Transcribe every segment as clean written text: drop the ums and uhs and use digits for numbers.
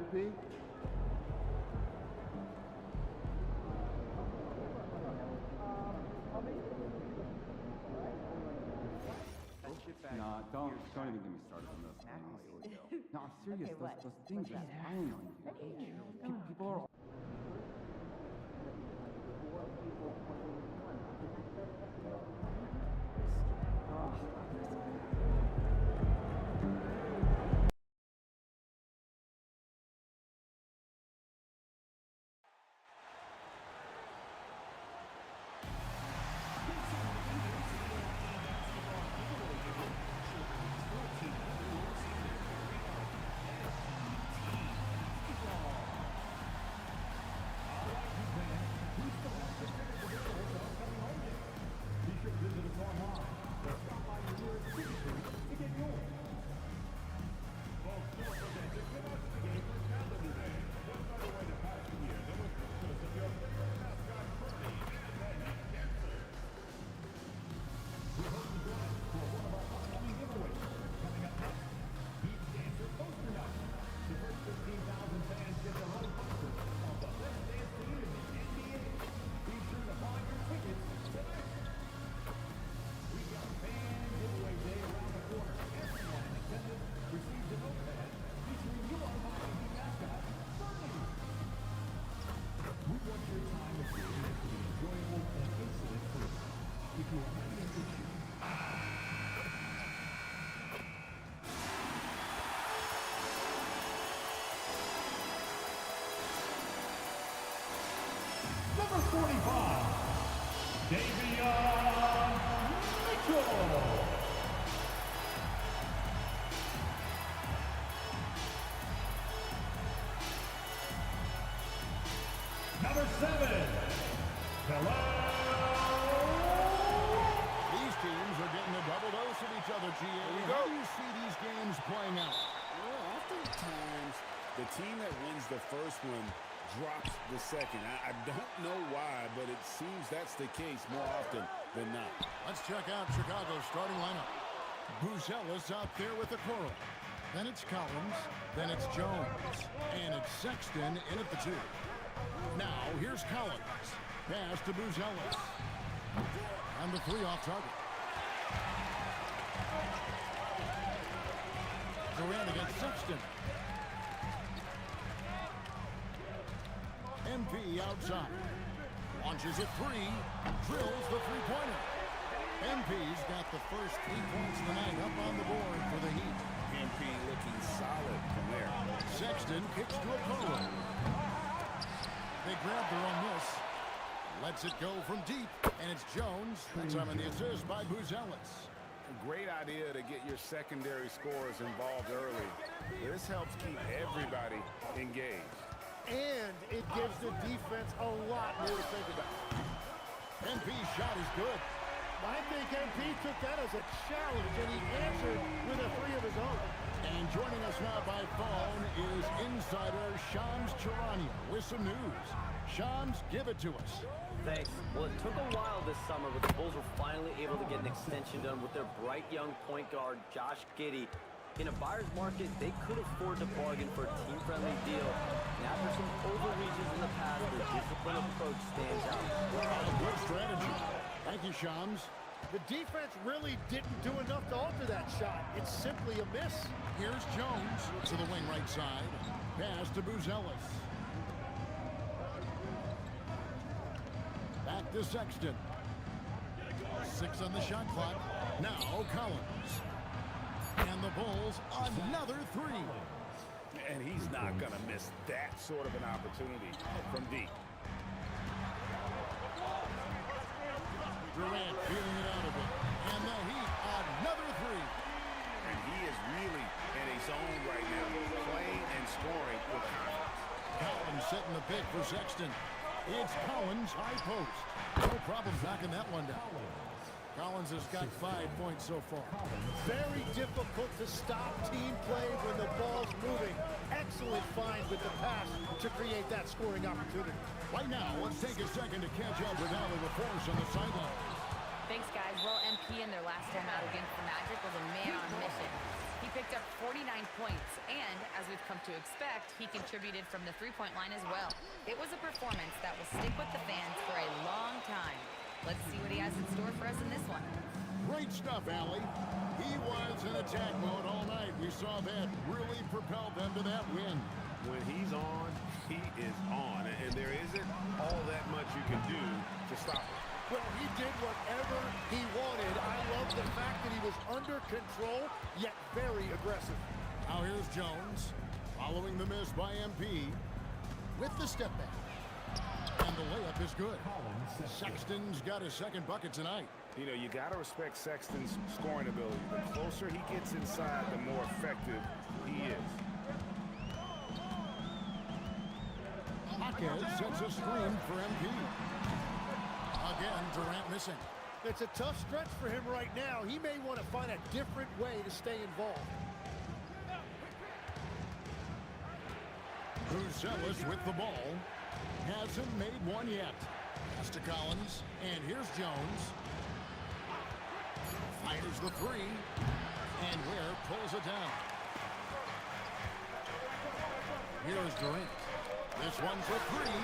MP? Nah, don't even get me started on those things. No, I'm serious. Those things are spying on you. People are. Number 45, Mitchell. Number 7, These teams are getting a double dose of each other, GA. How do you see these games playing out? Well, oftentimes, the team that wins the first one drops the second. I don't know why, but it seems that's the case more often than not. Let's check out Chicago's starting lineup. Buzelis out there with the curl. Then it's Collins. Then it's Jones. And it's Sexton in at the 2. Now, here's Collins. Pass to Buzelis. And the 3 off target. Durant against Sexton. MP outside. Launches a 3. Drills the three-pointer. MP's got the first 3 points of the night up on the board for the Heat. MP looking solid from there. Sexton kicks to a corner. They grab their own miss. Lets it go from deep. And it's Jones. That's on the assist by Buzelis. A great idea to get your secondary scorers involved early. This helps keep everybody engaged. And it gives the defense a lot more to think about. MP's shot is good. I think MP took that as a challenge, and he answered with a 3 of his own. And joining us now by phone is insider Shams Charania with some news. Shams, give it to us. Thanks. Well, it took a while this summer, but the Bulls were finally able to get an extension done with their bright young point guard, Josh Giddey. In a buyer's market, they could afford to bargain for a team-friendly deal. And after some overreaches in the past, their disciplined approach stands out. Good strategy. Thank you, Shams. The defense really didn't do enough to alter that shot. It's simply a miss. Here's Jones to the wing right side. Pass to Buzelis. Back to Sexton. 6 on the shot clock. Now Collins. And the Bulls, another 3. And he's not going to miss that sort of an opportunity from deep. Durant feeling it out of it. And the Heat, another 3. And he is really in a zone right now, playing and scoring with confidence. Collins setting the pick for Sexton. It's Collins, high post. No problem knocking that one down. Collins has got 5 points so far. Very difficult to stop team play when the ball's moving. Excellent find with the pass to create that scoring opportunity. Right now, let's take a second to catch up with Allie LaForce on the sideline. Thanks, guys. Well, MP in their last time out against the Magic was a man on a mission. He picked up 49 points, and as we've come to expect, he contributed from the three-point line as well. It was a performance that will stick with the fans for a long time. Let's see what he has in store for us in this one. Great stuff, Allie. He was in attack mode all night. We saw that really propelled them to that win. When he's on, he is on. And there isn't all that much you can do to stop him. Well, he did whatever he wanted. I love the fact that he was under control, yet very aggressive. Now here's Jones, following the miss by MP, with the step back. And the layup is good. Sexton's got his second bucket tonight. You know, you got to respect Sexton's scoring ability. The closer he gets inside, the more effective he is. Jaquez sets a screen for MP. Again, Durant missing. It's a tough stretch for him right now. He may want to find a different way to stay involved. Buzelis with the ball. Hasn't made one yet. Pass to Collins. And here's Jones. Fires the three. And Ware pulls it down. Here's Durant. This one's for three.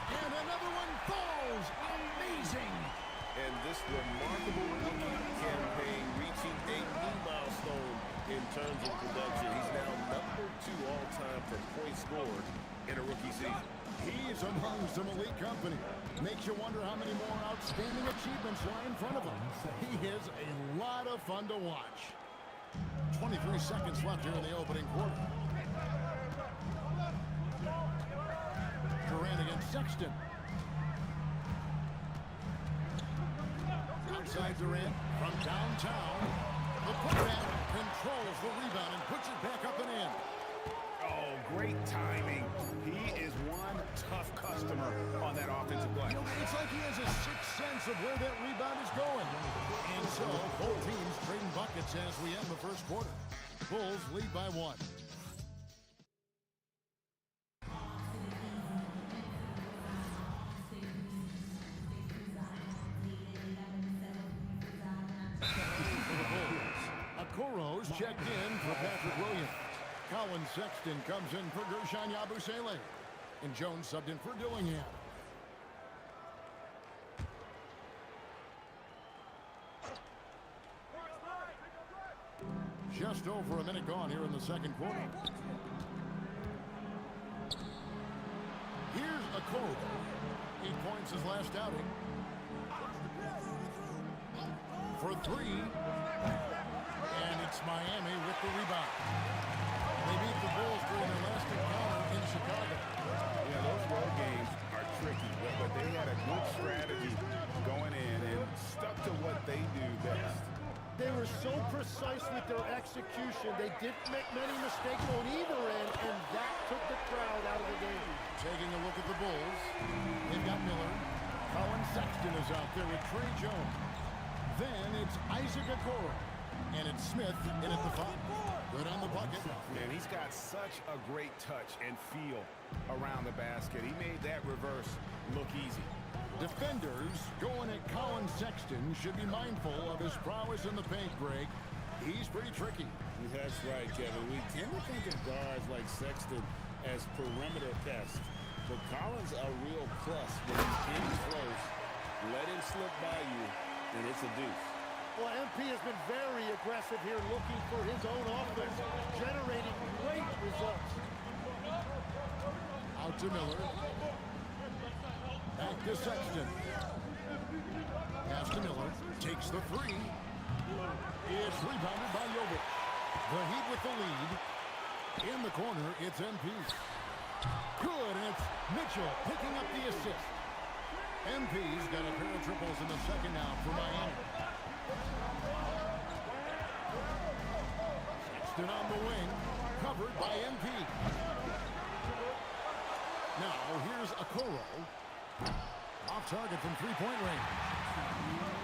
And another one falls. Amazing. And this remarkable rookie campaign reaching a new milestone in terms of production. He's now #2 all-time for points scored in a rookie season. He's among some elite company. Makes you wonder how many more outstanding achievements lie in front of him. He is a lot of fun to watch. 23 seconds left here in the opening quarter. Durant against Sexton. Outside Durant from downtown. The putback controls the rebound and puts it back up and in. Oh, great timing. He is one tough customer on that offensive play. You know, it's like he has a sixth sense of where that rebound is going. And so, both teams trading buckets as we end the first quarter. Bulls lead by 1. Okoro's checked in for Patrick Williams. Colin Sexton comes in for Gershon Yabusele. And Jones subbed in for Dillingham. Just over a minute gone here in the second quarter. Here's Okoro. 8 points his last outing. For 3. And it's Miami with the rebound. They beat the Bulls during their last encounter in Chicago. Yeah, those road games are tricky, but they had a good strategy going in and stuck to what they do best. They were so precise with their execution. They didn't make many mistakes on either end, and that took the crowd out of the game. Taking a look at the Bulls. They've got Miller. Colin Sexton is out there with Trey Jones. Then it's Isaac Okoro. And it's Smith in at the 5. Good on the bucket. Man, he's got such a great touch and feel around the basket. He made that reverse look easy. Defenders going at Colin Sexton should be mindful of his prowess in the paint, Greg. He's pretty tricky. That's right, Kevin. We tend to think of guards like Sexton as perimeter pests. But Colin's a real plus when he's in close. Let him slip by you, and it's a deuce. Well, MP has been very aggressive here, looking for his own offense, generating great results. Out to Miller. Back to Sexton. Pass to Miller. Takes the 3. It's rebounded by Jovic. The Heat with the lead. In the corner, it's MP. Good, and it's Mitchell picking up the assist. MP's got a pair of triples in the second now for Miami. Sexton on the wing, covered by MP. Now, here's Okoro. Off target from three-point range.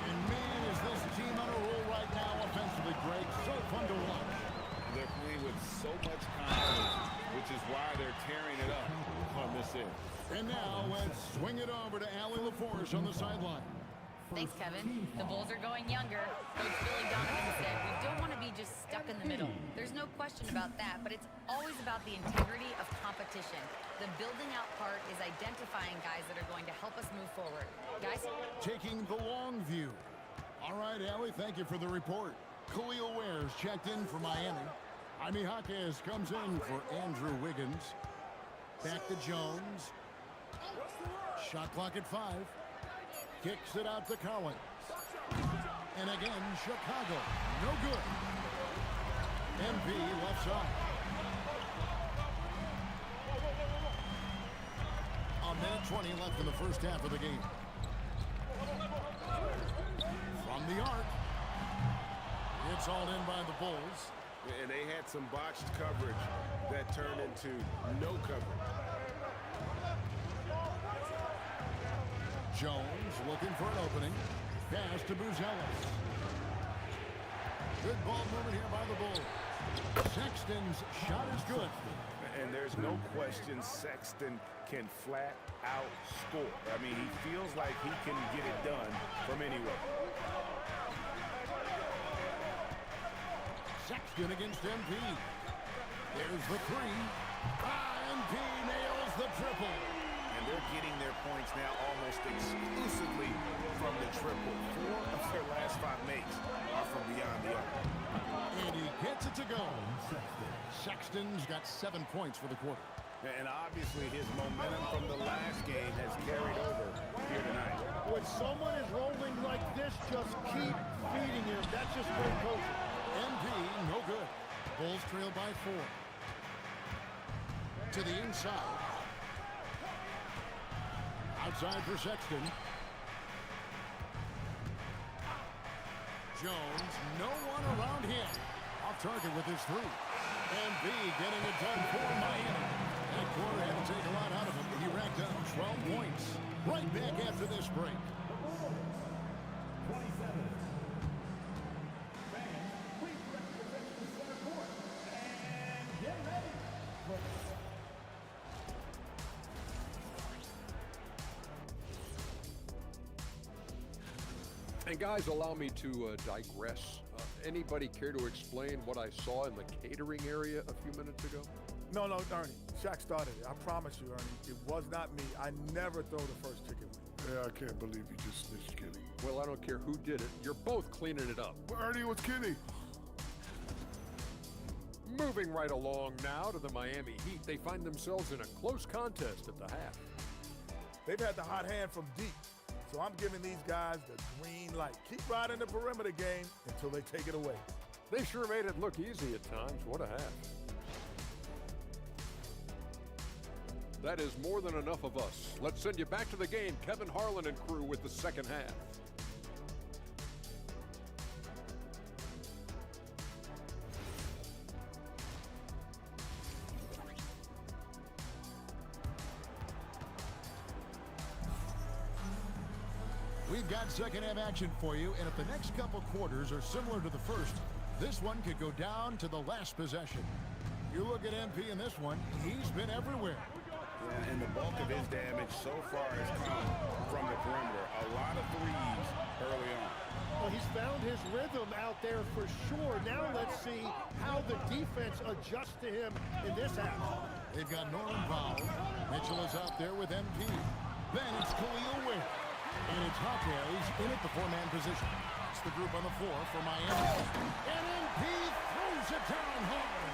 And man, is this team on a roll right now offensively, Greg. So fun to watch. They're playing with so much confidence, which is why they're tearing it up on this end. And now let's swing it over to Allie LaForce on the sideline. Thanks, Kevin. The Bulls are going younger. Coach Billy Donovan said we don't want to be just stuck in the middle. There's no question about that, but it's always about the integrity of competition. The building out part is identifying guys that are going to help us move forward. Guys? Taking the long view. All right, Allie, thank you for the report. Khalil Ware's checked in for Miami. Jaime Jaquez comes in for Andrew Wiggins. Back to Jones. Shot clock at 5. Kicks it out to Collins. And again, Chicago. No good. MP left side. A minute 20 left in the first half of the game. From the arc. It's all in by the Bulls. And they had some botched coverage that turned into no coverage. Jones looking for an opening. Pass to Buzelis. Good ball movement here by the Bulls. Sexton's shot is good. And there's no question Sexton can flat out score. I mean, he feels like he can get it done from anywhere. Sexton against MP. There's the three. MP nails the triple. And they're getting their points now almost exclusively from the triple. 4 of their last 5 makes are from beyond the arc. And he gets it to go. Sexton's got 7 points for the quarter. And obviously his momentum from the last game has carried over here tonight. When someone is rolling like this, just keep feeding him. That's just great coaching. MP, no good. Bulls trail by 4. To the inside. Outside for Sexton. Jones, no one around him. Off target with his 3. MP getting it done for Miami. That quarter had to take a lot out of him. He racked up 12 points. Right back after this break. 27. Fans, please direct your attention to center court. And get ready for And guys, allow me to digress. Anybody care to explain what I saw in the catering area a few minutes ago? No, Ernie. Shaq started it. I promise you, Ernie. It was not me. I never throw the first chicken wing. Yeah, I can't believe you just snitched Kenny. Well, I don't care who did it. You're both cleaning it up. Well, Ernie, what's Kenny? Moving right along now to the Miami Heat. They find themselves in a close contest at the half. They've had the hot hand from deep. So I'm giving these guys the green light. Keep riding the perimeter game until they take it away. They sure made it look easy at times. What a half. That is more than enough of us. Let's send you back to the game. Kevin Harlan and crew with the second half. We've got second half action for you, and if the next couple quarters are similar to the first, this one could go down to the last possession. You look at MP in this one, he's been everywhere. Yeah, and the bulk of his damage so far has come from the perimeter. A lot of threes early on. Well, he's found his rhythm out there for sure. Now let's see how the defense adjusts to him in this half. They've got Norman Powell. Mitchell is out there with MP. Then it's Khalil Ware. And it's Jaquez in at the 4-man position. It's the group on the floor for Miami. And MP throws it down hard.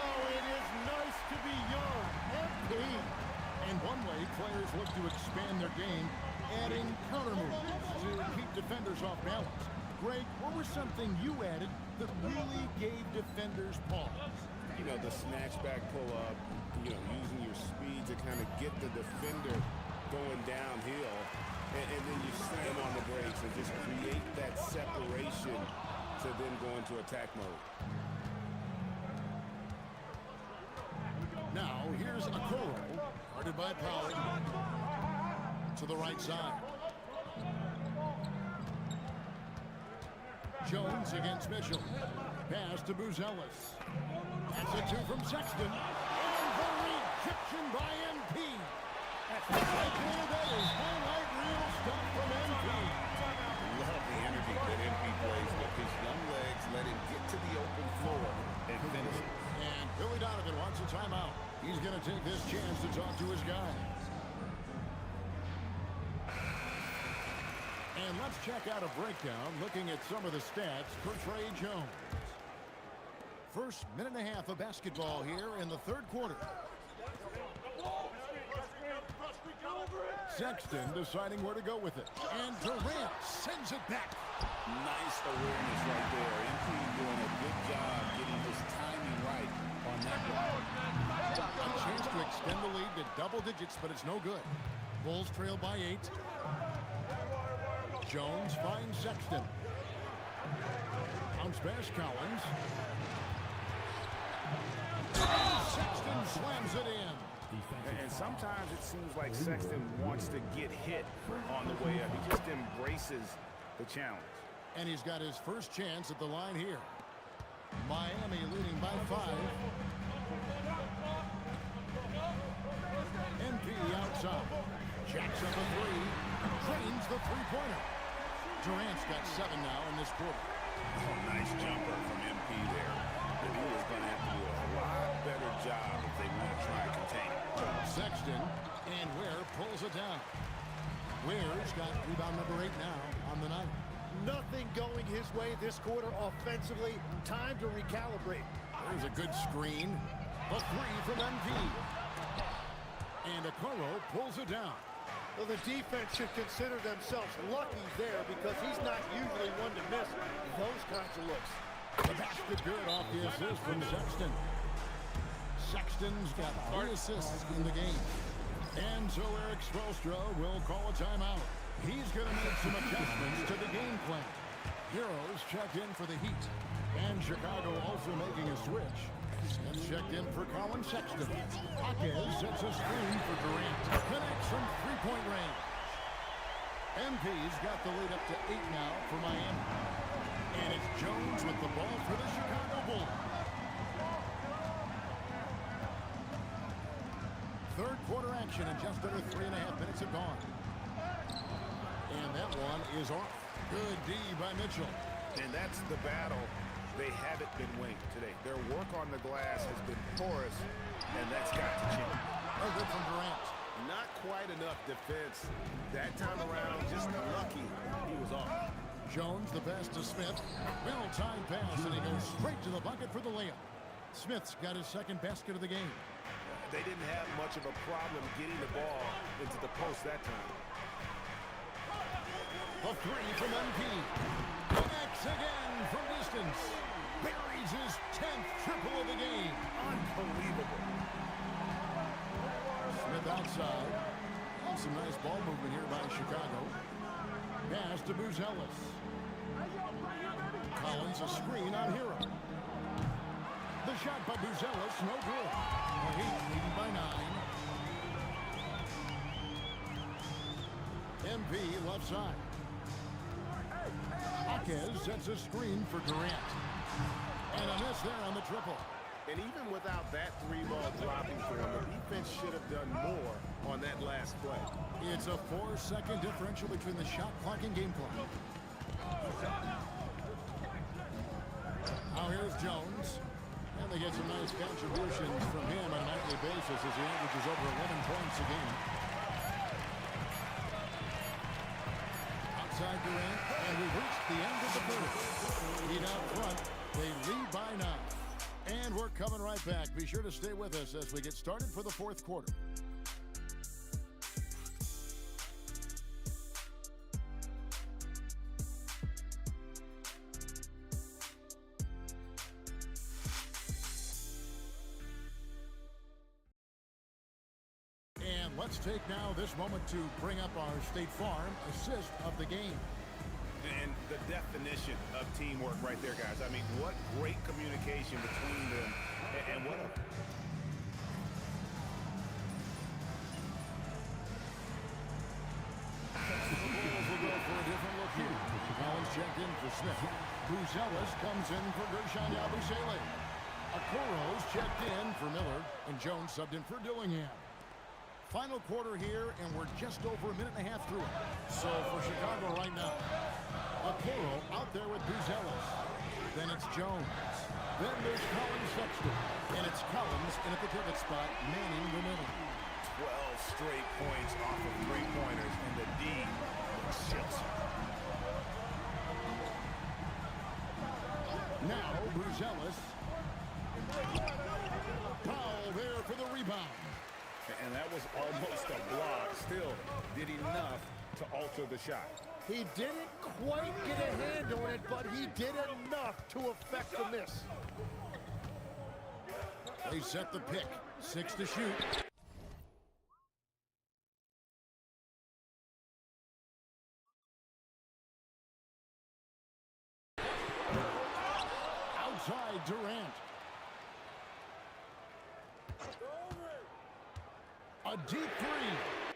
Oh, it is nice to be young. MP. And one way players look to expand their game, adding counter moves to keep defenders off balance. Greg, what was something you added that really gave defenders pause? You know, the snatch back pull-up, you know, using your speed to kind of get the defender going downhill. And then you slam on the brakes and just create that separation to then go into attack mode. Now, here's Okoro, guarded by Powell. To the right side. Jones against Mitchell. Pass to Buzelis. That's a 2 from Sexton. And the rejection by MP. That's right there. That is highlight reel stuff from MP. repeat that MP plays with his young legs, let him get to the open floor and finish it. And Billy Donovan wants a timeout. He's going to take this chance to talk to his guys. And let's check out a breakdown looking at some of the stats for Trey Jones. First minute and a half of basketball here in the third quarter. Sexton deciding where to go with it. And Durant sends it back. Nice awareness right there. MP doing a good job getting his timing right on that one. A chance to extend the lead to double digits, but it's no good. Bulls trail by 8. Jones finds Sexton. Bounce pass Collins. Sexton slams it in. And sometimes it seems like Sexton wants to get hit on the way up. He just embraces the challenge. And he's got his first chance at the line here. Miami leading by 5. MP outside. Jacks up a 3. Drains the three-pointer. Durant's got 7 now in this quarter. Oh, nice jumper from MP there. But he is going to have to do a lot better job if they want to try and contain him. Sexton, and Ware pulls it down. Ware's got rebound number 8 now on the night. Nothing going his way this quarter offensively. Time to recalibrate. There's a good screen. The 3 from MP. And Okoro pulls it down. Well, the defense should consider themselves lucky there because he's not usually one to miss those kinds of looks. The basket good off the assist from Sexton. Sexton's got 3 assists in the game. And so Eric Spoelstra will call a timeout. He's going to make some adjustments to the game plan. Heroes checked in for the Heat. And Chicago also making a switch. And checked in for Colin Sexton. Jaquez sets a screen for Durant. Connects from three-point range. MP's got the lead up to 8 now for Miami. And it's Jones with the ball for the Chicago Bulls. Third quarter action and just under 3.5 minutes have gone. And that one is off. Good D by Mitchell. And that's the battle they haven't been winning today. Their work on the glass has been porous, and that's got to change. Oh, good from Durant. Not quite enough defense that time around. Just lucky he was off. Jones the pass to Smith. Well-timed pass, and he goes straight to the bucket for the layup. Smith's got his second basket of the game. They didn't have much of a problem getting the ball into the post that time. The 3 from MP. Connects again from distance. Buries his 10th triple of the game. Unbelievable. Smith outside. And some nice ball movement here by Chicago. Pass to Buzelis. Collins a screen on Hero. The shot by Buzelis, no good. The Heat leading by 9. MP left side. Jaquez sets a screen for Durant. And a miss there on the triple. And even without that 3-ball dropping for him, the defense should have done more on that last play. It's a 4-second differential between the shot clock and game clock. Now here's Jones. And they get some nice contributions from him on a nightly basis as he averages over 11 points a game. Outside Durant, and we've reached the end of the third. Heat out front, they lead by 9. And we're coming right back. Be sure to stay with us as we get started for the fourth quarter. And let's take now this moment to bring up our State Farm assist of the game. And the definition of teamwork right there, guys. I mean, what great communication between them, and what a... The Bulls will go for a different look here. Collins checked in for Smith. Buzelis comes in for Gershon Yabusele. Okoro's checked in for Miller, and Jones subbed in for Dillingham. Final quarter here, and we're just over a minute and a half through it. So for Chicago right now, Okoro out there with Buzelis. Then it's Jones. Then there's Collins Sexton. And it's Collins in at the pivot spot, manning the middle. 12 straight points off of three-pointers, and the D looks just. Now Buzelis. Powell there for the rebound. And that was almost a block. Still did enough to alter the shot. He didn't quite get a hand on it, but he did enough to affect the miss. They set the pick. 6 to shoot. Outside Durant. A deep three.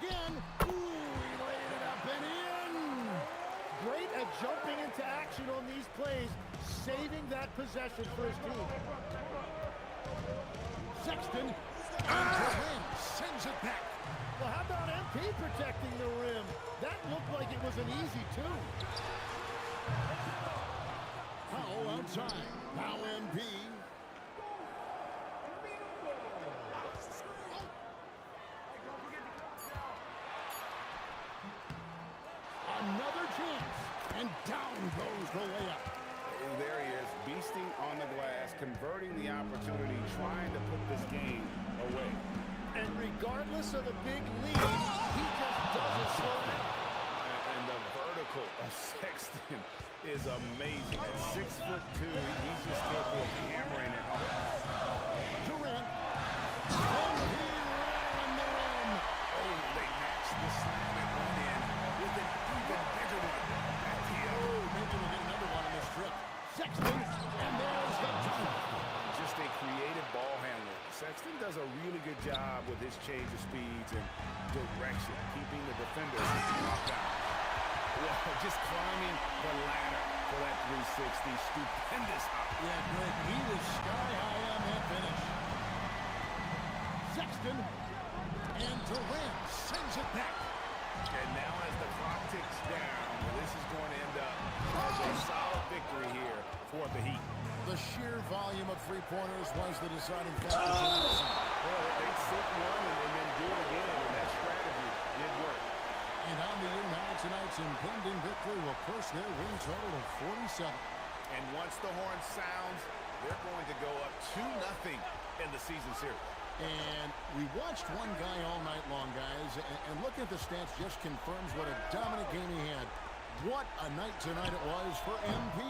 again. Ooh, he laid it up and in. Great at jumping into action on these plays, saving that possession for his team. Sexton, and Durant sends it back. Well, how about MP protecting the rim? That looked like it was an easy two. Powell outside. Now MP. Another chance. And down goes the layup. There he is, beasting on the glass, converting the opportunity, trying to put this game away. And regardless of the big lead, he just doesn't slow down. And the vertical of Sexton is amazing. At 6'2", he's just capable of hammering it home. Durant. And he ran the rim. Oh, they matched the slam at one end with an even bigger one at the other. Maybe we'll get another one on this trip. Sexton, and there's the tie. Just a creative ball handler. Sexton does a really good job with his change of speeds and direction, keeping the defenders locked down. Well, just climbing the ladder for that 360. Stupendous hop. Yeah, Greg, he was sky high on that finish. Sexton, and Durant sends it back. And now as the clock ticks down, this is going to end up as a solid victory here for the Heat. The sheer volume of three-pointers was the deciding factor. Well, they sit one and then do it again, and that strategy did work. And on the year now, tonight's impending victory will push their win total of 47. And once the horn sounds, they're going to go up 2-0 in the season series. And we watched one guy all night long, guys, and looking at the stats just confirms what a dominant game he had. What a night tonight it was for MP.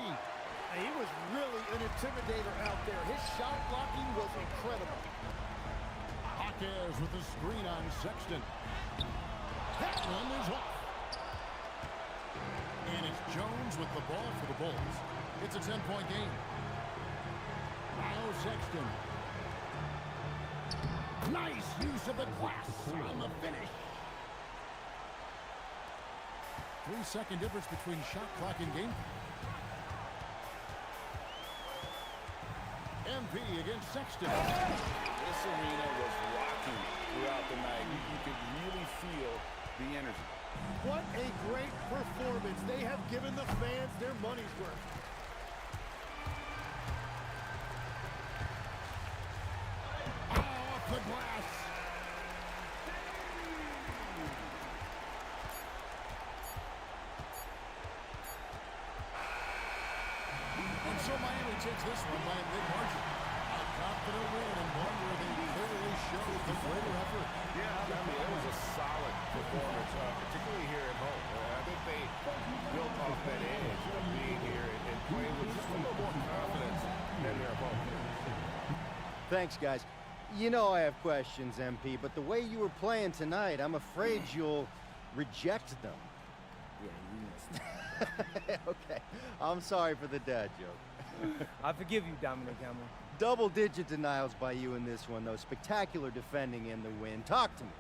He was really an intimidator out there. His shot blocking was incredible. Jaquez with the screen on Sexton. That one is off. And it's Jones with the ball for the Bulls. It's a 10-point game. Now Sexton. Nice use of the glass on the finish. 3-second difference between shot clock and game. MP against Sexton. This arena was rocking throughout the night. You could really feel the energy. What a great performance. They have given the fans their money's worth. Oh, off the glass. And so Miami takes this one by a big margin. A confident win and one where they clearly showed the greater effort. Yeah, I mean, it was a solid performance, particularly here at home. I think they built off that edge of being here and playing with just a little more confidence than their opponent. Thanks, guys. You know I have questions, MP, but the way you were playing tonight, I'm afraid you'll reject them. Yeah, you missed. Okay, I'm sorry for the dad joke. I forgive you, Dominic Hamill. Double-digit denials by you in this one, though. Spectacular defending in the win. Talk to me.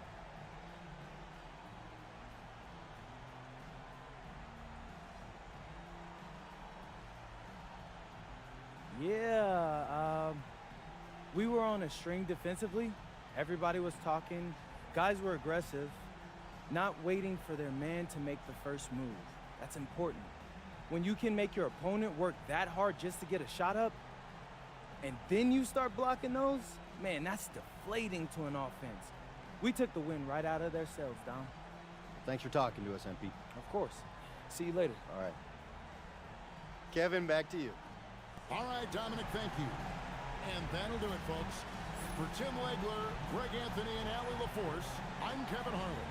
Yeah, we were on a string defensively. Everybody was talking. Guys were aggressive, not waiting for their man to make the first move. That's important. When you can make your opponent work that hard just to get a shot up, and then you start blocking those, man, that's deflating to an offense. We took the win right out of their selves, Dom. Thanks for talking to us, MP. Of course. See you later. All right. Kevin, back to you. All right, Dominic, thank you. And that'll do it, folks. For Tim Legler, Greg Anthony, and Allie LaForce, I'm Kevin Harlan.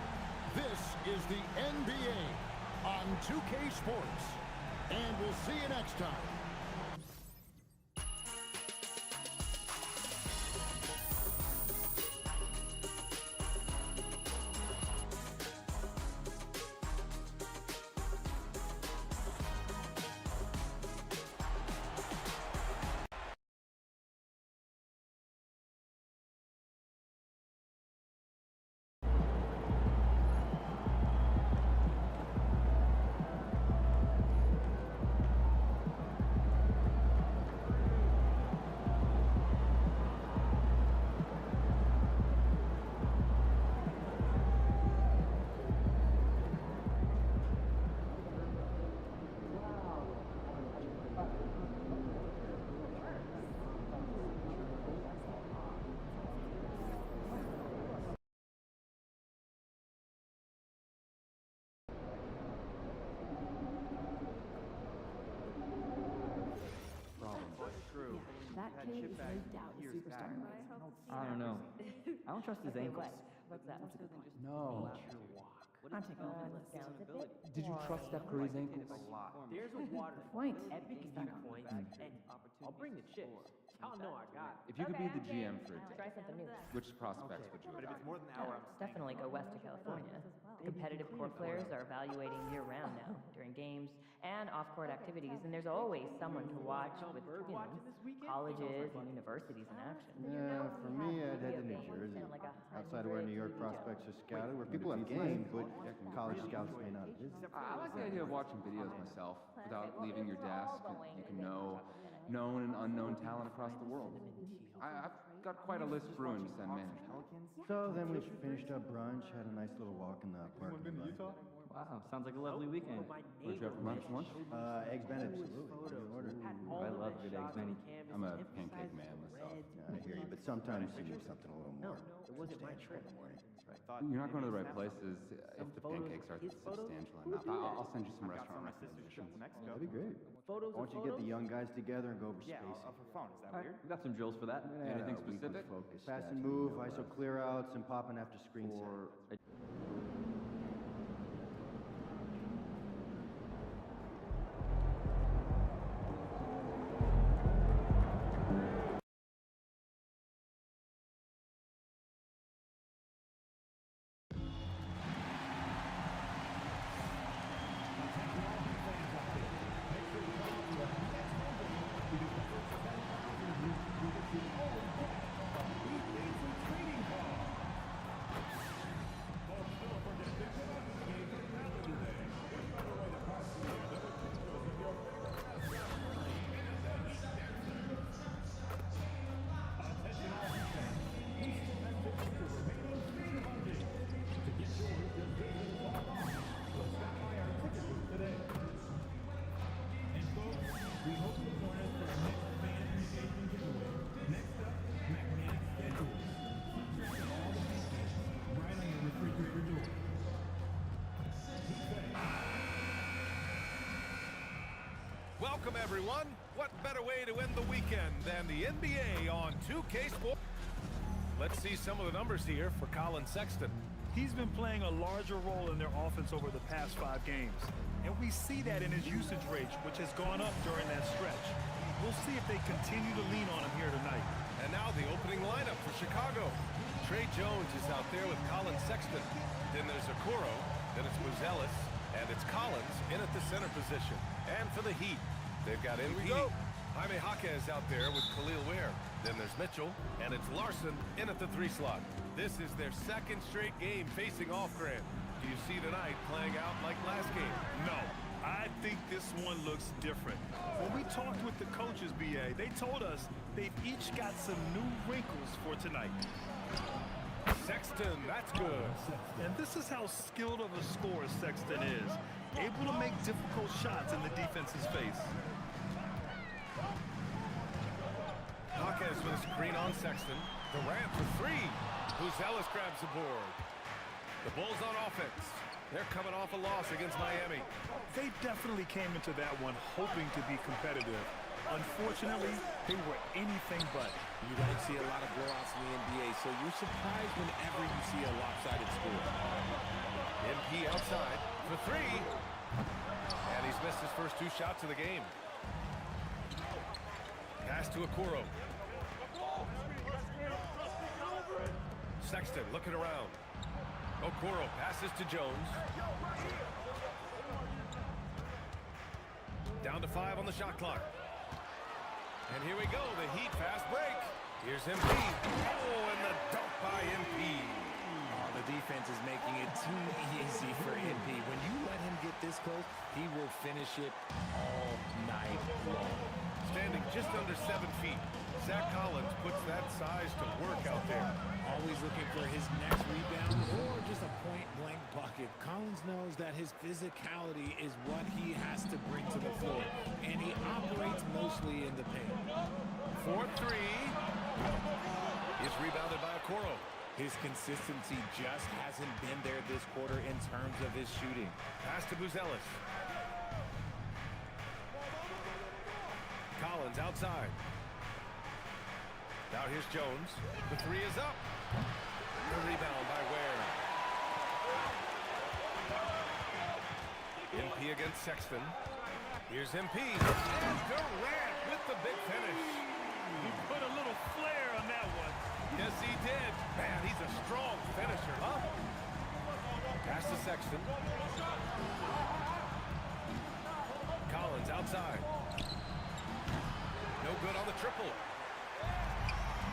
This is the NBA on 2K Sports. And we'll see you next time. That kid is no doubt a superstar. I don't know. I don't trust his ankles. What's that? No. I'm taking all my list. Did you trust Steph Curry's ankles? There's a water Point. epic viewpoint, and I'll bring the chips. Y'all know I got it. If you could be the GM for a Try day, something new. which prospects would you adopt? Definitely go west to California. Competitive court players are evaluating year-round now, during games and off-court activities, and there's always someone to watch with, colleges and universities in action. Yeah, for me, I'd head to New Jersey. Outside of where New York prospects are scouted, where people have game, but college scouts may not visit. I like the idea of watching videos myself without leaving your desk. You can know known and unknown talent across the world. I've got quite a list brewing to send manager. So then we finished up brunch, had a nice little walk in the park. Wow, sounds like a lovely weekend. What'd you have for lunch? Eggs Benedict, absolutely. You ordered. I love good eggs Benedict. I'm a pancake man myself. I hear you, but sometimes you need something a little more substantial in the morning. You're not going to the right places if the pancakes are substantial enough. I'll send you some restaurant recommendations. That'd be great. Why don't you get the young guys together and go over spacing? We've got some drills for that. Anything specific? Pass and move, ISO clear outs, and popping after screen set. Welcome, everyone. What better way to end the weekend than the NBA on 2K Sports? Let's see some of the numbers here for Colin Sexton. He's been playing a larger role in their offense over the past 5 games. And we see that in his usage rate, which has gone up during that stretch. We'll see if they continue to lean on him here tonight. And now the opening lineup for Chicago. Trey Jones is out there with Colin Sexton. Then there's Okoro, then it's Buzelis, and it's Collins in at the center position. And for the Heat, they've got MP. Jaime Jaquez out there with Khalil Ware. Then there's Mitchell, and it's Larson in at the 3 slot. This is their second straight game facing off Grant. Do you see tonight playing out like last game? No, I think this one looks different. When we talked with the coaches, BA, they told us they've each got some new wrinkles for tonight. Sexton, that's good. And this is how skilled of a scorer Sexton is. Able to make difficult shots in the defense's face. Jaquez with a screen on Sexton. Durant for 3. Buzelis grabs the board. The Bulls on offense. They're coming off a loss against Miami. They definitely came into that one hoping to be competitive. Unfortunately, they were anything but. You don't see a lot of blowouts in the NBA, so you're surprised whenever you see a lopsided score. MP outside for 3. And he's missed his first 2 shots of the game. Pass to Okoro. Sexton looking around. Okoro passes to Jones. Down to 5 on the shot clock. And here we go, the Heat fast break. Here's MP. Oh, and the dunk by MP. Oh, the defense is making it too easy for MP. When you let him get this close, he will finish it all night long. Standing just under 7 feet, Zach Collins puts that size to work out there. Always looking for his next rebound or just a point-blank bucket. Collins knows that his physicality is what he has to bring to the floor, and he operates mostly in the paint. 4-3 is rebounded by Okoro. His consistency just hasn't been there this quarter in terms of his shooting. Pass to Buzelis. Collins outside. Now here's Jones. The three is up. The rebound by Ware. MP against Sexton. Here's MP. And Durant with the big finish. He put a little flair on that one. Yes, he did. Man, he's a strong finisher, huh? Pass to Sexton. Collins outside. No good on the triple.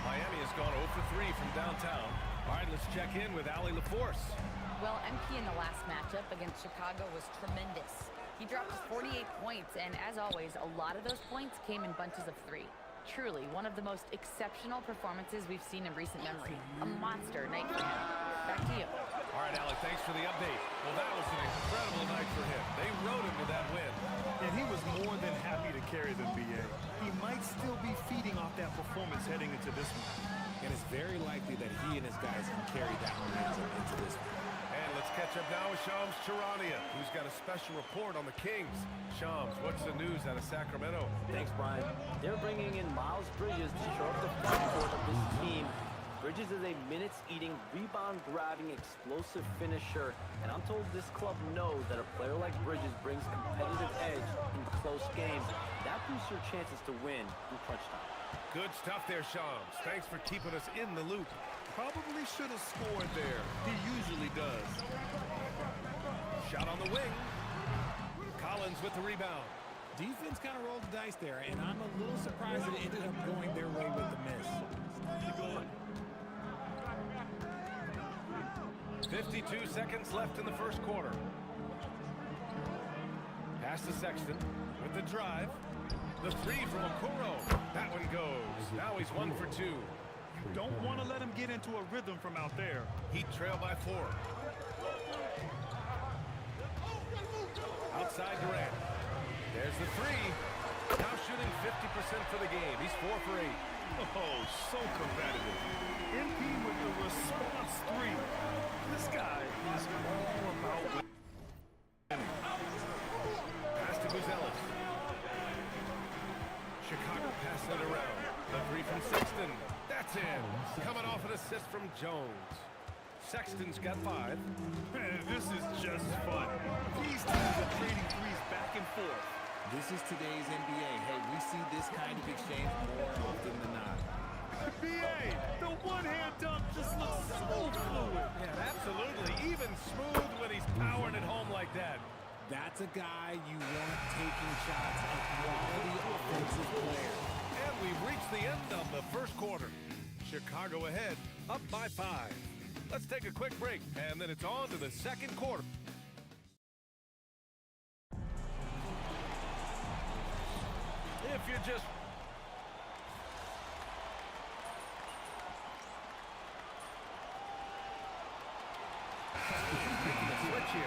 Miami has gone 0 for 3 from downtown. All right, let's check in with Allie LaForce. Well, MP in the last matchup against Chicago was tremendous. He dropped 48 points, and as always, a lot of those points came in bunches of 3. Truly, one of the most exceptional performances we've seen in recent memory. A monster night for him. Back to you. All right, Allie, thanks for the update. Well, that was an incredible night for him. They rode him to that win. And he was more than happy to carry them, BA. He might still be feeding off that performance heading into this one. And it's very likely that he and his guys can carry that momentum into this one. And let's catch up now with Shams Charania, who's got a special report on the Kings. Shams, what's the news out of Sacramento? Thanks, Brian. They're bringing in Miles Bridges to show up the front court of this team. Bridges is a minutes-eating, rebound-grabbing, explosive finisher, and I'm told this club knows that a player like Bridges brings competitive edge in close games. That boosts your chances to win in crunch time. Good stuff there, Shams. Thanks for keeping us in the loop. Probably should have scored there. He usually does. Shot on the wing. Collins with the rebound. Defense kind of rolled the dice there, and I'm a little surprised that it ended up going their way with the miss. 52 seconds left in the first quarter. Pass to Sexton with the drive. The three from Okoro. That one goes. Now he's 1 for 2. You don't want to let him get into a rhythm from out there. Heat trail by 4. Outside Durant. There's the three. Now shooting 50% for the game. He's 4 for 8. Oh, so competitive. MP with the response 3. This guy is all about winning. Pass to Buzelis. Chicago passing it around. The three from Sexton. That's in. Coming off an assist from Jones. Sexton's got 5. This is just fun. These teams are trading threes back and forth. This is today's NBA. Hey, we see this kind of exchange more often than not. BA, the one-hand dunk just looks so fluid. Yeah, absolutely. Even smooth when he's powering it home like that. That's a guy you want taking shots, a quality offensive player. And we've reached the end of the first quarter. Chicago ahead, up by 5. Let's take a quick break, and then it's on to the second quarter. If you're just... switch here.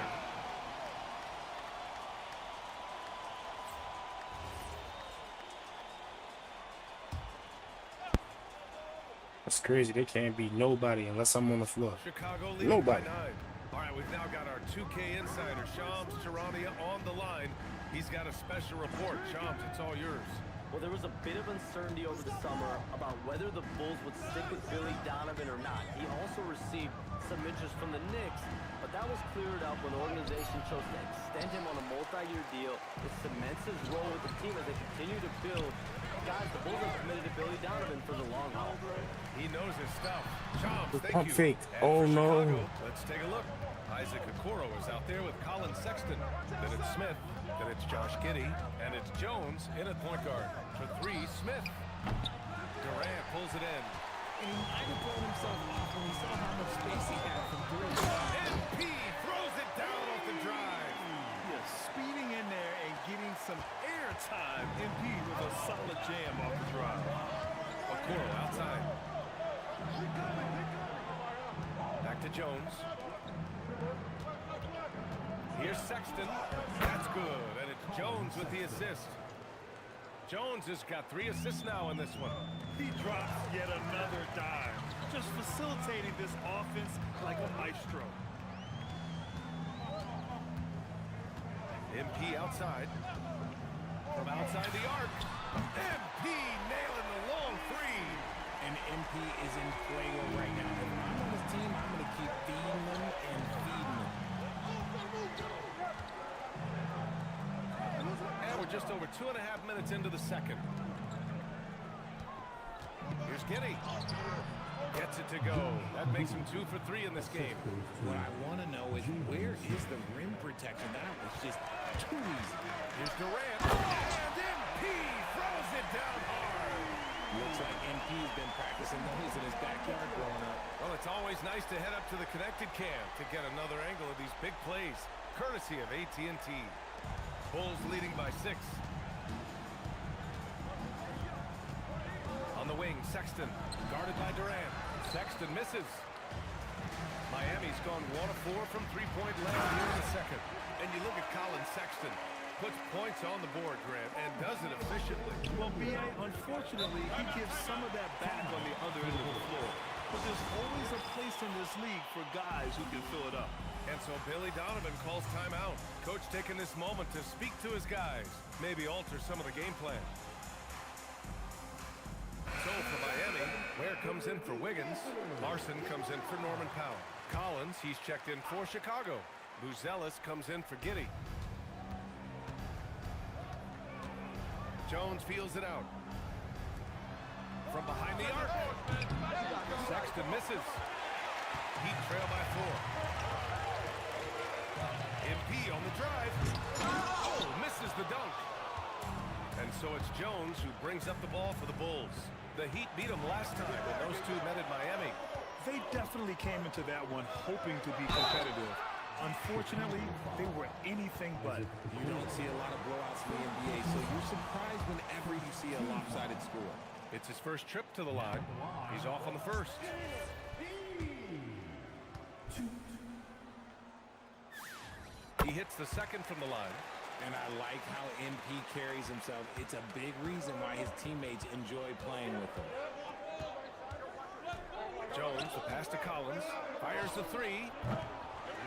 That's crazy. They can't beat nobody unless I'm on the floor. Chicago leading Nobody. by 9. All right, we've now got our 2K insider, Shams Charania, on the line. He's got a special report. Shams, it's all yours. Well, there was a bit of uncertainty over the summer about whether the Bulls would stick with Billy Donovan or not. He also received some interest from the Knicks, but that was cleared up when the organization chose to extend him on a multi-year deal. It cements his role with the team as they continue to build. Guys, the Bulls are committed to Billy Donovan for the long haul. He knows his stuff. Shams, thank Pump you. fake. And Oh, for no. Chicago, let's take a look. Isaac Okoro is out there with Colin Sexton. Then it's Smith. Then it's Josh Giddey. And it's Jones in at point guard. For 3, Smith. Durant pulls it in. And he might have thrown himself off when he saw how much space he had from 3. MP throws it down off the drive. Yeah, speeding in there and getting some air time. MP with a solid jam off the drive. Okoro outside. Back to Jones. Here's Sexton. That's good. And it's Jones with the assist. Jones has got 3 assists now in this one. He drops yet another dive, just facilitating this offense like a maestro. MP outside. From outside the arc. MP nailing the long 3. And MP is in fuego right now. If I'm on his team, I'm going to keep feeding them and feeding them. And we're just over 2.5 minutes into the second. Here's Giddy. Gets it to go. That makes him 2 for 3 in this game. What I want to know is where is the rim protection? That was just too easy. Here's Durant. And MP throws it down hard. Looks like MP's been practicing those in his backyard growing up. Well, it's always nice to head up to the connected cam to get another angle of these big plays, courtesy of AT&T. Bulls leading by 6. On the wing, Sexton, guarded by Durant. Sexton misses. Miami's gone 1 of 4 from three-point land here in the second. And you look at Colin Sexton. Puts points on the board, Grant, and does it efficiently. Well, B.A., unfortunately, he gives some of that back on the other end of the floor. But there's always a place in this league for guys who can fill it up. And so Billy Donovan calls timeout. Coach taking this moment to speak to his guys. Maybe alter some of the game plan. So for Miami, Ware comes in for Wiggins. Larson comes in for Norman Powell. Collins, he's checked in for Chicago. Buzelis comes in for Giddey. Jones feels it out. From behind the arc. Sexton misses. Heat trail by 4. MP on the drive. Oh, misses the dunk. And so it's Jones who brings up the ball for the Bulls. The Heat beat them last time when those two met at Miami. They definitely came into that one hoping to be competitive. Unfortunately, they were anything but. You don't see a lot of blowouts in the NBA, so you're surprised whenever you see a lopsided score. It's his first trip to the line. He's off on the first. He hits the second from the line. And I like how MP carries himself. It's a big reason why his teammates enjoy playing with him. Jones, the pass to Collins. Fires the 3.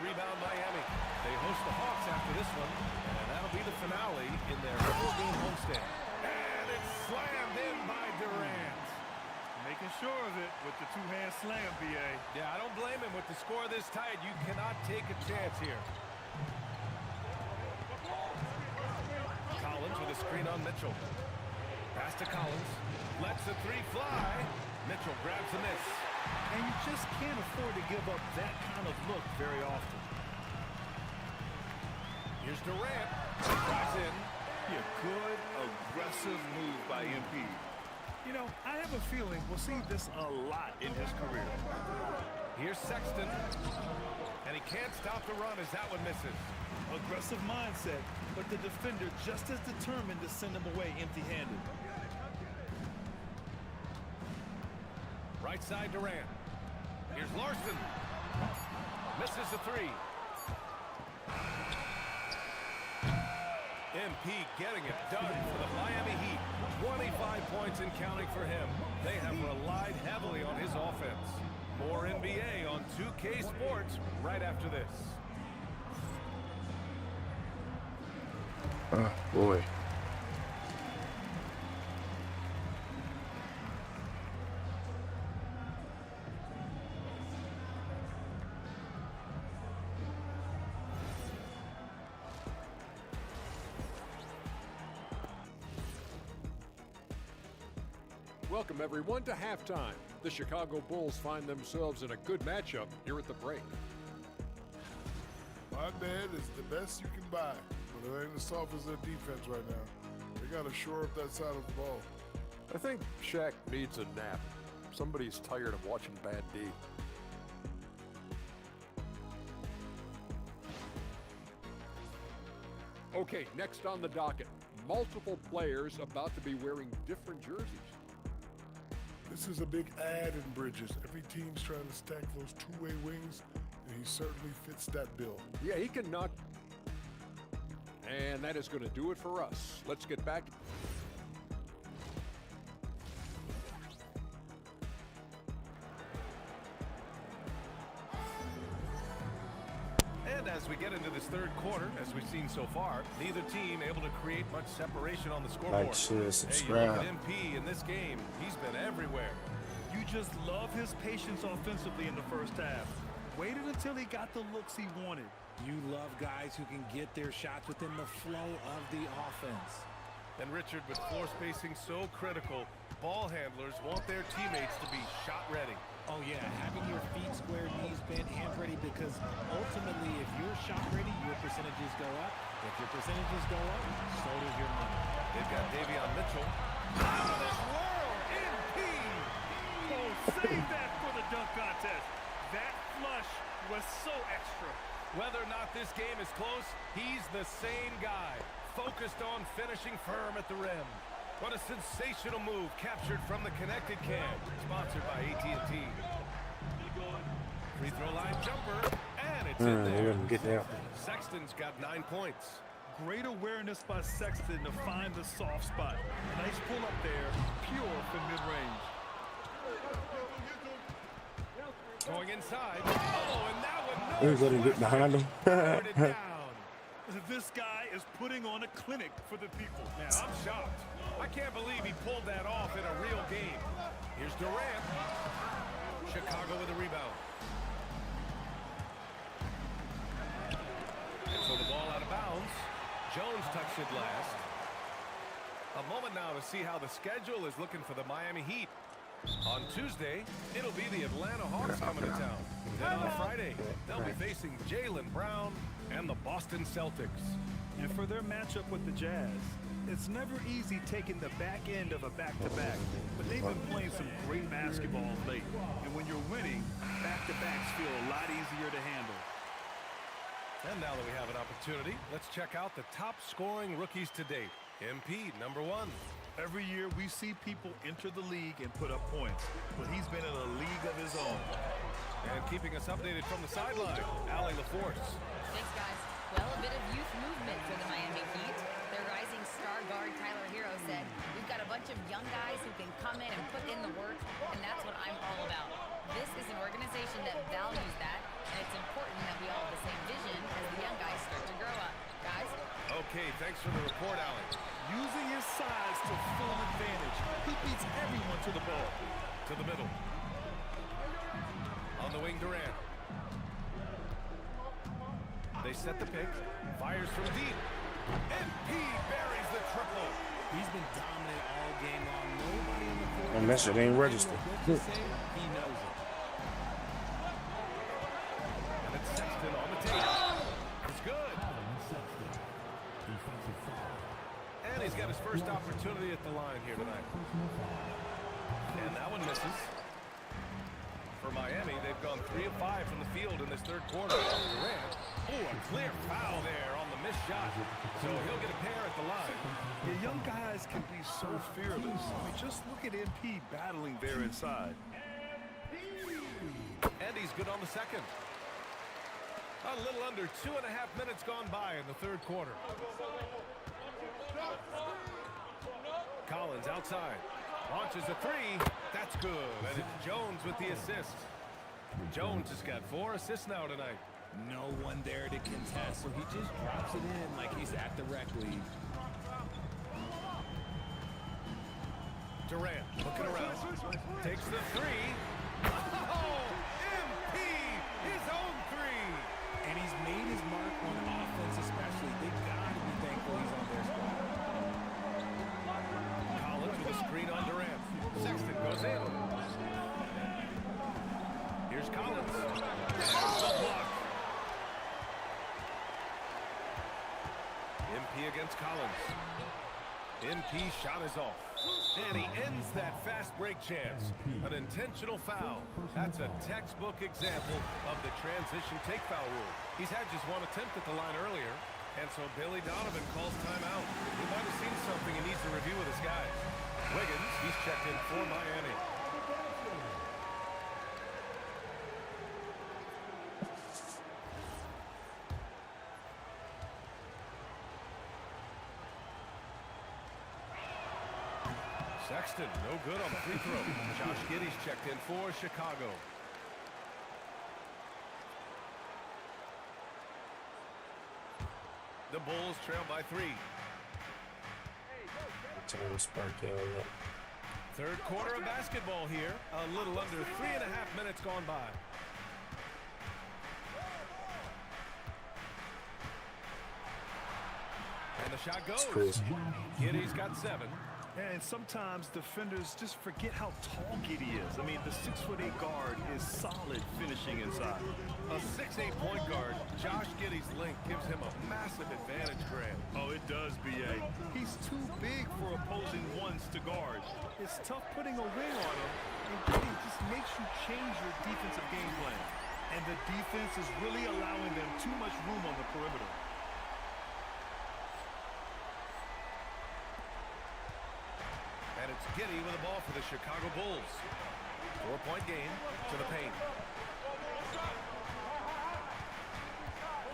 Rebound Miami. They host the Hawks after this one. And that'll be the finale in their 4-game homestand. And it's slammed in by Durant. Making sure of it with the two-hand slam, B.A. Yeah, I don't blame him with the score this tight. You cannot take a chance here. Collins with a screen on Mitchell. Pass to Collins. Lets the 3 fly. Mitchell grabs a miss. And you just can't afford to give up that kind of look very often. Here's Durant. Drives in. Yeah, good, aggressive move by MP. You know, I have a feeling we'll see this a lot in his career. Here's Sexton. And he can't stop the run as that one misses. Aggressive mindset, but the defender just as determined to send him away empty-handed. Right side Durant. Here's Larson. Misses the 3. MP getting it done for the Miami Heat. 25 points and counting for him. They have relied heavily on his offense. More NBA on 2K Sports right after this. Oh, boy. Welcome, everyone, to halftime. The Chicago Bulls find themselves in a good matchup here at the break. My dad is the best you can buy, but it ain't as soft as their defense right now. They got to shore up that side of the ball. I think Shaq needs a nap. Somebody's tired of watching Bad D. Okay, next on the docket, multiple players about to be wearing different jerseys. This is a big add in Bridges. Every team's trying to stack those two-way wings, and he certainly fits that bill. Yeah, he can knock. And that is going to do it for us. Let's get back. And as we get into this third quarter, as we've seen so far, neither team able to create much separation on the scoreboard. Like, share, Hey, you subscribe. look at MP in this game. He's been everywhere. You just love his patience offensively in the first half. Waited until he got the looks he wanted. You love guys who can get their shots within the flow of the offense. And Richard, with floor spacing so critical, ball handlers want their teammates to be shot ready. Oh yeah, having your feet squared, knees bent, hands ready, because ultimately if you're shot ready, your percentages go up. If your percentages go up, so does your money. They've got Davion Mitchell. Out of this world, MP! Oh, save that for the dunk contest. That flush was so extra. Whether or not this game is close, he's the same guy, focused on finishing firm at the rim. What a sensational move captured from the connected cam, sponsored by AT&T. Free throw line jumper, and it's in there. Get that. Sexton's got 9 points. Great awareness by Sexton to find the soft spot. Nice pull up there, pure from mid-range. Going inside. Oh, and that one. He's letting get behind him. This guy is putting on a clinic for the people. Man, I'm shocked. I can't believe he pulled that off in a real game. Here's Durant. Chicago with a rebound. And so the ball out of bounds. Jones touched it last. A moment now to see how the schedule is looking for the Miami Heat. On Tuesday, it'll be the Atlanta Hawks coming to town. Then on Friday, they'll be facing Jaylen Brown and the Boston Celtics. And for their matchup with the Jazz, it's never easy taking the back end of a back-to-back, but they've been playing some great basketball late. And when you're winning, back-to-backs feel a lot easier to handle. And now that we have an opportunity, let's check out the top scoring rookies to date. MP, number 1. Every year we see people enter the league and put up points, but he's been in a league of his own. And keeping us updated from the sideline, Allie LaForce. Thanks, guys. Well, a bit of youth movement for the Miami Heat. Their rising star guard, Tyler Hero, said, "We've got a bunch of young guys who can come in and put in the work, and that's what I'm all about." This is an organization that values that, and it's important that we all have the same vision as the young guys start to grow up. Guys? Okay, thanks for the report, Allie. Using his size to full advantage, he beats everyone to the ball. To the middle. On the wing, Durant. They set the pick. Fires from deep. MP buries the triple. He's been dominant all game long. Nobody in the court. And that shit ain't registered. He knows it. And it's Sexton on the tape. It's good. And he's got his first opportunity at the line here tonight. And that one misses. For Miami, they've gone 3 of 5 from the field in this third quarter. Durant, a clear foul there on the missed shot. So he'll get a pair at the line. The young guys can be so fearless. I mean, just look at MP battling there inside. And he's good on the second. A little under 2.5 minutes gone by in the third quarter. Collins outside. Launches a 3. That's good. And it's Jones with the assist. Jones has got 4 assists now tonight. No one there to contest, so he just drops it in like he's at the rec league. Durant looking around. Takes the 3. Oh, MP, his own 3. And he's made his mark on offense especially. They got to be thankful he's on their squad. Collins with a screen on Durant. Sexton goes in. Here's Collins. There's the block. MP against Collins. MP shot is off. And he ends that fast break chance. An intentional foul. That's a textbook example of the transition take foul rule. He's had just 1 attempt at the line earlier. And so Billy Donovan calls timeout. He might have seen something he needs to review with his guys. Wiggins, he's checked in for Miami. Sexton, no good on the free throw. Josh Giddey's checked in for Chicago. The Bulls trail by 3. Turn Sparkle up. Third quarter of basketball here. A little under 3.5 minutes gone by. And the shot goes. Giddy's got 7. And sometimes defenders just forget how tall Giddey is. I mean, the 6'8" guard is solid finishing inside. A 6'8" point guard, Josh Giddey's length gives him a massive advantage, Grant. Oh, it does, B.A. He's too big for opposing ones to guard. It's tough putting a wing on him, and Giddey just makes you change your defensive game plan. And the defense is really allowing them too much room on the perimeter. And it's Giddey with the ball for the Chicago Bulls. 4-point game to the paint.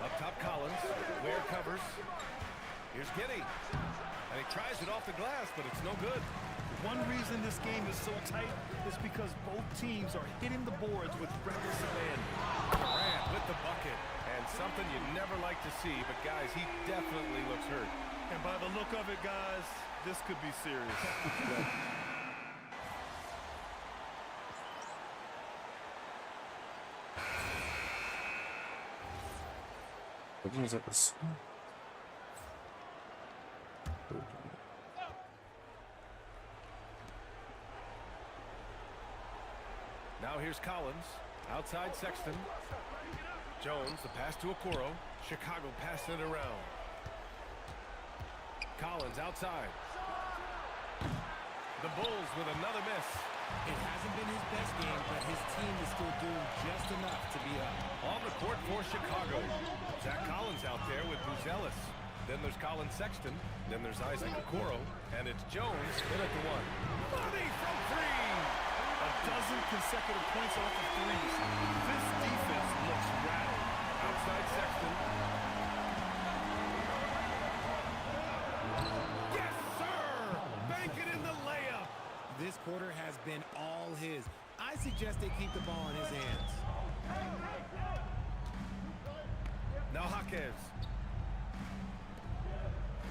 Up top, Collins. Ware covers. Here's Giddey. And he tries it off the glass, but it's no good. One reason this game is so tight is because both teams are hitting the boards with reckless abandon. Durant with the bucket. And something you never like to see, but guys, he definitely looks hurt. And by the look of it, guys, this could be serious. Now here's Collins. Outside Sexton. Jones, the pass to Okoro. Chicago passing it around. Collins outside. The Bulls with another miss. It hasn't been his best game, but his team is still doing just enough to be up. On the court for Chicago. Zach Collins out there with Buzelis. Then there's Colin Sexton. Then there's Isaac Okoro. And it's Jones in at the 1. Money from 3. A dozen consecutive points off of threes. This defense looks rattled. Outside Sexton. Yes, sir! Bank it in the layup. This quarter has been all his. I suggest they keep the ball in his hands. Now Jaquez.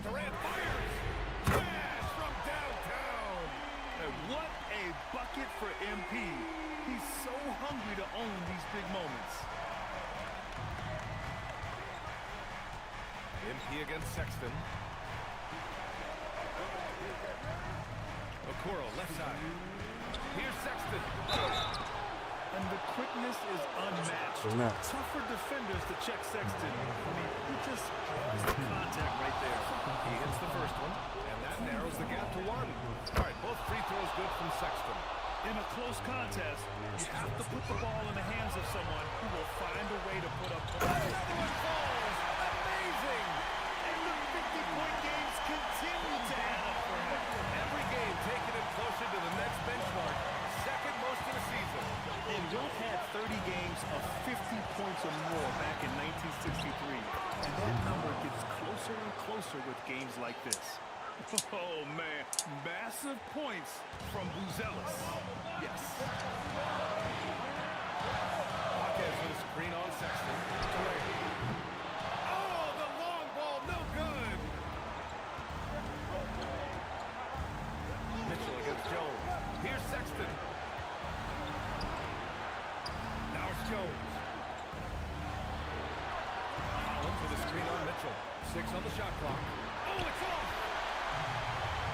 Durant fires. Smash from downtown. And what a bucket for MP. He's so hungry to own these big moments. MP against Sexton. Okoro left side. Here's Sexton. And the quickness is unmatched. Tough for defenders to check Sexton. I mean, he just has the contact right there. He hits the first one, and that narrows the gap to 1. All right, both free throws good from Sexton. In a close contest, you have to put the ball in the hands of someone who will find a way to put up points. Amazing! And the 50-point games continue to add up for him. Every game taking him closer to the next benchmark, second most of the season. And Wilt had 30 games of 50 points or more back in 1963. And that number gets closer and closer with games like this. Oh, man. Massive points from Buzelis. Yes. Jaquez with a screen on Sexton. Oh, the long ball, no good. Mitchell against Jones. Here's Sexton. Now it's Jones. Collins with a screen on Mitchell. 6 on the shot clock. Oh, it's off.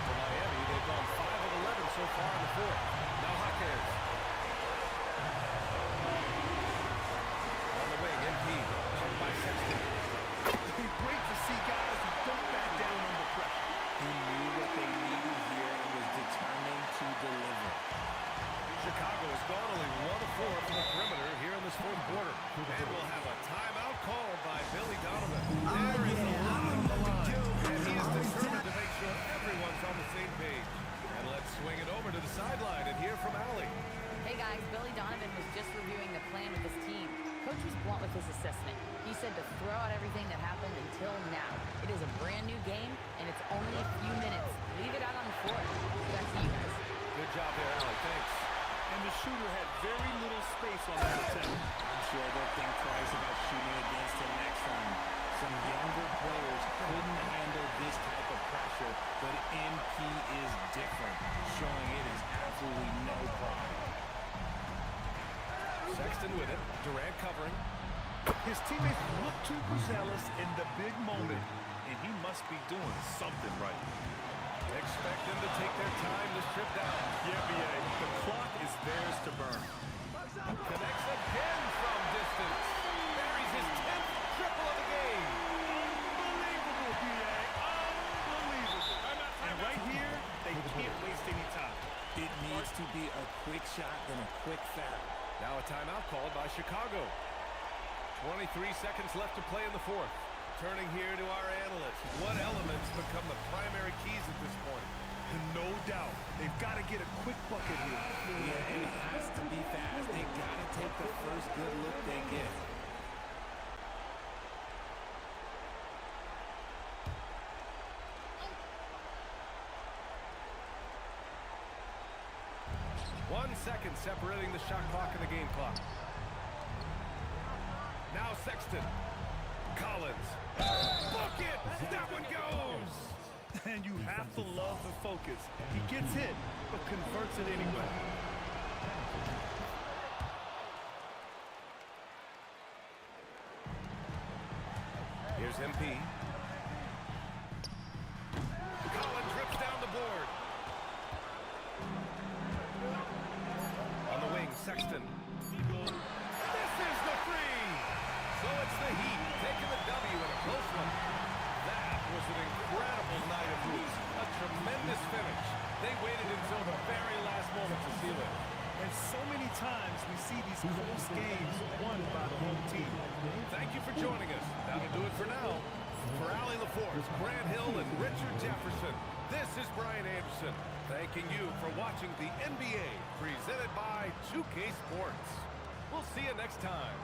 For Miami, they've gone 5 of 11 so far in the 4th. Now Jaquez. On the wing, MP. Checked by Sexton. It's great to see guys who don't back down under pressure. He knew what they needed here and was determined to deliver. Chicago has gone only 1 of 4 from the perimeter here in this 4th quarter. And we'll have a timeout called by Billy Donovan. There is a lot on the line. And he is determined to make sure everyone's on the same page. And let's swing it over to the sideline and hear from Allie. Hey guys, Billy Donovan was just reviewing the plan with his team. Coach was blunt with his assessment. He said to throw out everything that happened until now. It is a brand new game, and it's only a few minutes. Leave it out on the floor. Back to you guys. Good job there, Allie. Thanks. And the shooter had very little space on that attempt. I'm sure they'll think twice about shooting against him next time. Some younger players couldn't handle this type of pressure. pressure, but MP is different, showing it is absolutely no problem. Sexton with it. Durant covering. His teammates look too overzealous in the big moment, and he must be doing something right. Expect them to take their time this trip down. Yeah, BA, the clock is theirs to burn. Connects again from distance. Buries his 10th triple of the game. Unbelievable, BA. Unbelievable. And right here, they can't waste any time. It needs to be a quick shot and a quick foul. Now a timeout called by Chicago. 23 seconds left to play in the fourth. Turning here to our analysts. What elements become the primary keys at this point? No doubt. They've got to get a quick bucket here. Yeah, and it has to be fast. They got to take the first good look they get. One second separating the shot clock and the game clock. Now Sexton. Collins. Book it! That one goes! And you have to love the focus. He gets hit, but converts it anyway. Here's MP. Collins rips down the board. On the wing, Sexton. This is the three! So it's the Heat taking the W in a close one. That was an incredible night of hoops. A tremendous finish. They waited until the very last moment to seal it. And so many times we see these close games won by the home team. Thank you for joining us. That'll do it for now. For Allie LaForce, Grant Hill, and Richard Jefferson, this is Brian Anderson, thanking you for watching the NBA presented by 2K Sports. We'll see you next time.